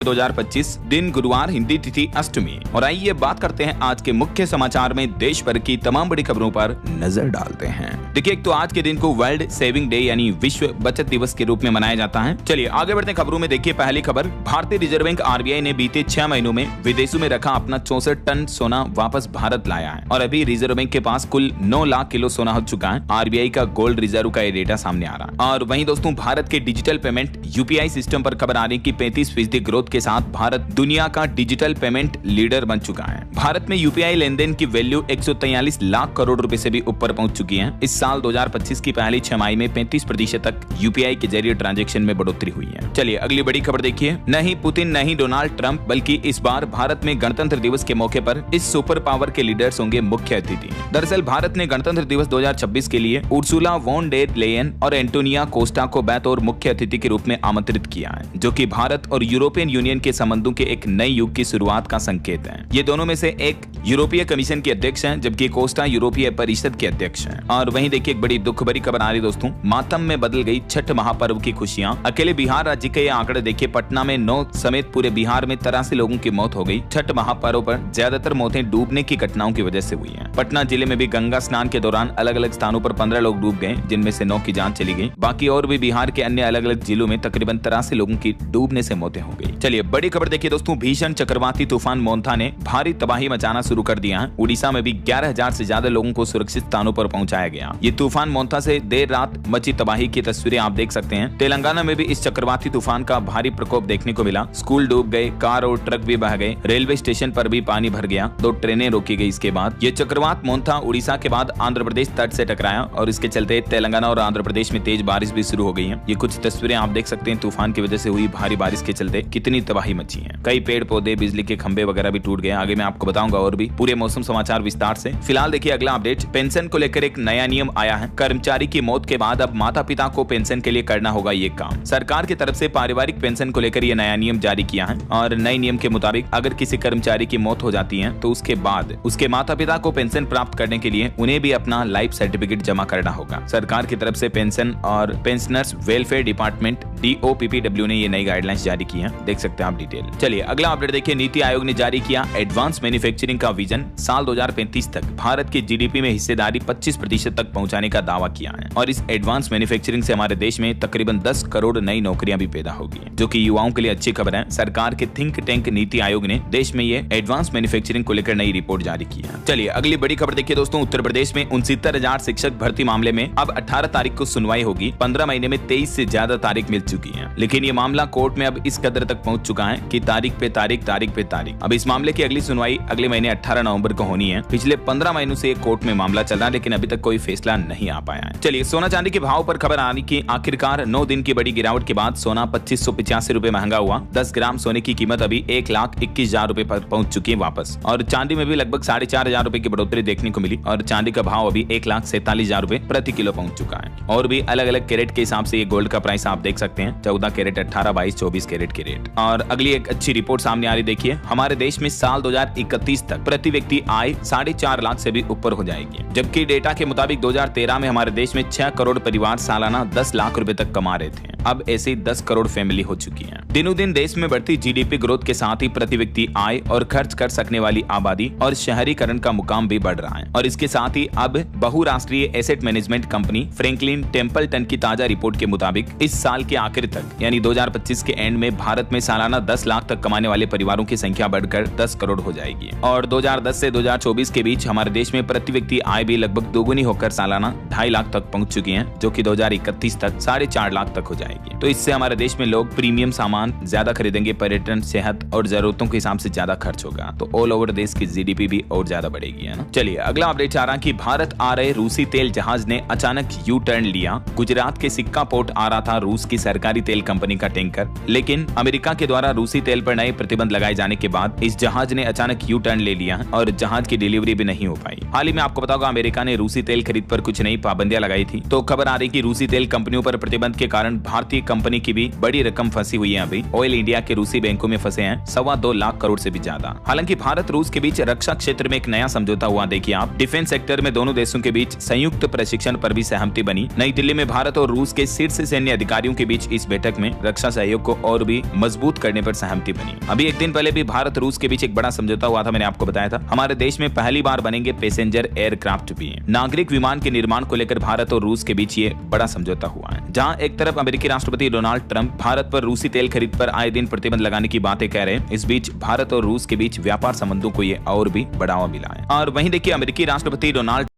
2025 दिन गुरुवार, हिंदी तिथि अष्टमी। और आइए बात करते हैं आज के मुख्य समाचार में देश भर की तमाम बड़ी खबरों पर नजर डालते हैं। देखिए, एक तो आज के दिन को वर्ल्ड सेविंग डे यानी विश्व बचत दिवस के रूप में मनाया जाता है। चलिए आगे बढ़ते हैं खबरों में। देखिए पहली खबर, भारतीय रिजर्व बैंक आरबीआई ने बीते 6 महीनों में विदेशों में रखा अपना 64 टन सोना वापस भारत लाया है और अभी रिजर्व बैंक के पास कुल 9 लाख किलो सोना हो चुका है। आरबीआई का गोल्ड रिजर्व का ये डेटा सामने आ रहा है। और वहीं दोस्तों, भारत के डिजिटल पेमेंट यूपीआई सिस्टम पर खबर आ रही कि 35% ग्रोथ के साथ भारत दुनिया का डिजिटल पेमेंट लीडर बन चुका है। भारत में यूपीआई लेनदेन की वैल्यू 143 लाख करोड़ रुपए से भी ऊपर पहुंच चुकी है। इस साल 2025 की पहली छमाही में 35% तक यूपीआई के जरिए ट्रांजैक्शन में बढ़ोतरी हुई है। चलिए अगली बड़ी खबर देखिए। नहीं पुतिन, नहीं डोनाल्ड ट्रंप, बल्कि इस बार भारत में गणतंत्र दिवस के मौके पर इस सुपर पावर के लीडर्स होंगे मुख्य अतिथि। दरअसल भारत ने गणतंत्र दिवस 2026 के लिए उर्सुला वॉन डेर लेयन और एंटोनिया कोस्टा को बतौर मुख्य अतिथि के रूप में आमंत्रित किया है, जो कि भारत और यूरोपियन यूनियन के संबंधों के एक नए युग की शुरुआत का संकेत है। ये दोनों में से एक यूरोपीय कमीशन के अध्यक्ष हैं, जबकि कोस्टा यूरोपीय परिषद के अध्यक्ष हैं। और वहीं देखिए एक बड़ी दुख भरी खबर आ रही दोस्तों, मातम में बदल गई छठ महापर्व की खुशियां। अकेले बिहार राज्य के ये आंकड़े देखिए, पटना में 9 समेत पूरे बिहार में 83 लोगों की मौत हो गई। छठ महापर्व पर ज्यादातर मौतें डूबने की घटनाओं की वजह से हुई है। पटना जिले में भी गंगा स्नान के दौरान अलग अलग स्थानों पर 15 लोग डूब गए, जिनमें से 9 की जान चली गई। बाकी और भी बिहार के अन्य अलग अलग जिलों में तकरीबन 83 लोगों की डूबने से मौतें हो गई। चलिए बड़ी खबर देखिए दोस्तों, भीषण चक्रवाती तूफान मोंथा ने भारी तबाही मचाना शुरू कर दिया है। उड़ीसा में भी 11,000 से ज्यादा लोगों को सुरक्षित स्थानों पर पहुंचाया गया। ये तूफान मोंथा से देर रात मची तबाही की तस्वीरें आप देख सकते हैं। तेलंगाना में भी इस चक्रवाती तूफान का भारी प्रकोप देखने को मिला। स्कूल डूब गए, कार और ट्रक भी बह गए, रेलवे स्टेशन पर भी पानी भर गया, 2 ट्रेनें रोकी गई। इसके बाद ये चक्रवात मोंथा उड़ीसा के बाद आंध्र प्रदेश तट से टकराया और इसके चलते तेलंगाना और आंध्र प्रदेश में तेज बारिश भी शुरू हो गई है। ये कुछ तस्वीरें आप देख सकते हैं। तूफान की वजह से हुई भारी बारिश के चलते कितनी तबाही मची है। कई पेड़ पौधे, बिजली के खंभे वगैरह भी टूट गए। आगे मैं आपको बताऊंगा और भी पूरे मौसम समाचार विस्तार से। फिलहाल देखिए अगला अपडेट, पेंशन को लेकर एक नया नियम आया है। कर्मचारी की मौत के बाद अब माता पिता को पेंशन के लिए करना होगा ये काम। सरकार की तरफ से पारिवारिक पेंशन को लेकर ये नया नियम जारी किया है और नए नियम के मुताबिक अगर किसी कर्मचारी की मौत हो जाती है तो उसके बाद उसके माता पिता को पेंशन प्राप्त करने के लिए उन्हें भी अपना लाइफ सर्टिफिकेट जमा करना होगा। सरकार की तरफ से पेंशन और पेंशनर्स वेलफेयर डिपार्टमेंट DOPPW ने ये नई गाइडलाइंस जारी की है। देख सकते हैं आप डिटेल। चलिए अगला अपडेट देखिए, नीति आयोग ने जारी किया एडवांस मैन्युफैक्चरिंग का विजन। साल 2035 तक भारत की जीडीपी में हिस्सेदारी 25% तक पहुंचाने का दावा किया है और इस एडवांस मैन्युफैक्चरिंग से हमारे देश में तकरीबन 10 करोड़ नई नौकरियां भी पैदा होगी, जो कि युवाओं के लिए अच्छी खबर है। सरकार के थिंक टैंक नीति आयोग ने देश में ये एडवांस मैन्युफैक्चरिंग को लेकर नई रिपोर्ट जारी की है। चलिए अगली बड़ी खबर देखिए दोस्तों, उत्तर प्रदेश में 69,000 शिक्षक भर्ती मामले में अब 18 तारीख को सुनवाई होगी। 15 महीने में 23 से ज्यादा तारीख मिल चुकी है, लेकिन ये मामला कोर्ट में अब इस कदर तक पहुंच चुका है कि तारीख पे तारीख। अब इस मामले की अगली सुनवाई अगले महीने 18 नवंबर को होनी है। पिछले 15 महीनों से कोर्ट में मामला चल रहा है, लेकिन अभी तक कोई फैसला नहीं आ पाया है। चलिए सोना चांदी के भाव पर खबर आने की आखिरकार 9 दिन की बड़ी गिरावट के बाद सोना 2585 रुपए महंगा हुआ। 10 ग्राम सोने की कीमत अभी 1,21,000 रुपए पर पहुंच चुकी है वापस। और चांदी में भी लगभग 4,500 रुपए की बढ़ोतरी देखने को मिली और चांदी का भाव अभी 1,47,000 रुपए प्रति किलो पहुंच चुका है। और भी अलग अलग कैरेट के हिसाब से ये गोल्ड का प्राइस आप देख सकते हैं, 14 कैरेट, 18, 22, 24 कैरेट के रेट। और अगली एक अच्छी रिपोर्ट सामने आ रही, देखिए हमारे देश में साल 2031 तक प्रति व्यक्ति आय 4.5 लाख से भी ऊपर हो जाएगी, जबकि डेटा के मुताबिक 2013 में हमारे देश में 6 करोड़ परिवार सालाना 10 लाख रुपए तक कमा रहे थे। अब ऐसे 10 करोड़ फैमिली हो चुकी है। दिनों दिन देश में बढ़ती जीडीपी ग्रोथ के साथ ही प्रति व्यक्ति आय और खर्च कर सकने वाली आबादी और शहरीकरण का मुकाम भी बढ़ रहा है। और इसके साथ ही अब बहुराष्ट्रीय asset management company Franklin Templeton की ताजा रिपोर्ट के मुताबिक इस साल के आखिर तक यानी 2025 के एंड में भारत में सालाना 10 लाख तक कमाने वाले परिवारों की संख्या बढ़कर 10 करोड़ हो जाएगी। और 2010 से 2024 के बीच हमारे देश में प्रति व्यक्ति आय भी लगभग दोगुनी होकर सालाना 2.5 लाख तक पहुंच चुकी है, जो कि 2031 तक 4.5 लाख तक हो जाएगी। तो इससे हमारे देश में लोग प्रीमियम सामान ज्यादा खरीदेंगे, पर्यटन, सेहत और जरूरतों के हिसाब से ज्यादा खर्च होगा, तो ऑल ओवर देश की जीडीपी भी और ज्यादा बढ़ेगी, है ना। चलिए अगला अपडेट आ रहा कि भारत आ रहे रूसी तेल जहाज ने अचानक यू टर्न लिया। गुजरात के सिक्का पोर्ट आ रहा था रूस की सरकारी तेल कंपनी का टैंकर, लेकिन अमेरिका के द्वारा रूसी तेल पर नए प्रतिबंध लगाए जाने के बाद इस जहाज ने अचानक यू टर्न ले लिया और जहाज की डिलीवरी भी नहीं हो पाई। हाल ही में आपको बताऊंगा अमेरिका ने रूसी तेल खरीद पर कुछ नई पाबंदियां लगाई थी, तो खबर आ रही कि रूसी तेल कंपनियों पर प्रतिबंध के कारण भारतीय कंपनी की भी बड़ी रकम फंसी हुई है। अभी ऑयल इंडिया के रूसी बैंकों में फंसे हैं 2.25 लाख करोड़ से भी ज्यादा। हालांकि भारत रूस के बीच रक्षा क्षेत्र में एक नया समझौता हुआ। देखिए आप, डिफेंस सेक्टर में दोनों देशों के बीच संयुक्त प्रशिक्षण पर भी सहमति बनी। नई दिल्ली में भारत और रूस के शीर्ष सैन्य अधिकारियों के बीच इस बैठक में रक्षा सहयोग को और भी मजबूत मजबूत करने पर सहमति बनी। अभी एक दिन पहले भी भारत रूस के बीच एक बड़ा समझौता हुआ था, मैंने आपको बताया था। हमारे देश में पहली बार बनेंगे पैसेंजर एयरक्राफ्ट भी। नागरिक विमान के निर्माण को लेकर भारत और रूस के बीच ये बड़ा समझौता हुआ है, जहां एक तरफ अमेरिकी राष्ट्रपति डोनाल्ड ट्रंप भारत पर रूसी तेल खरीद पर आए दिन प्रतिबंध लगाने की बातें कह रहे हैं। इस बीच भारत और रूस के बीच व्यापार संबंधों को ये और भी बढ़ावा मिला है। और वहीं देखिए, अमेरिकी राष्ट्रपति डोनाल्ड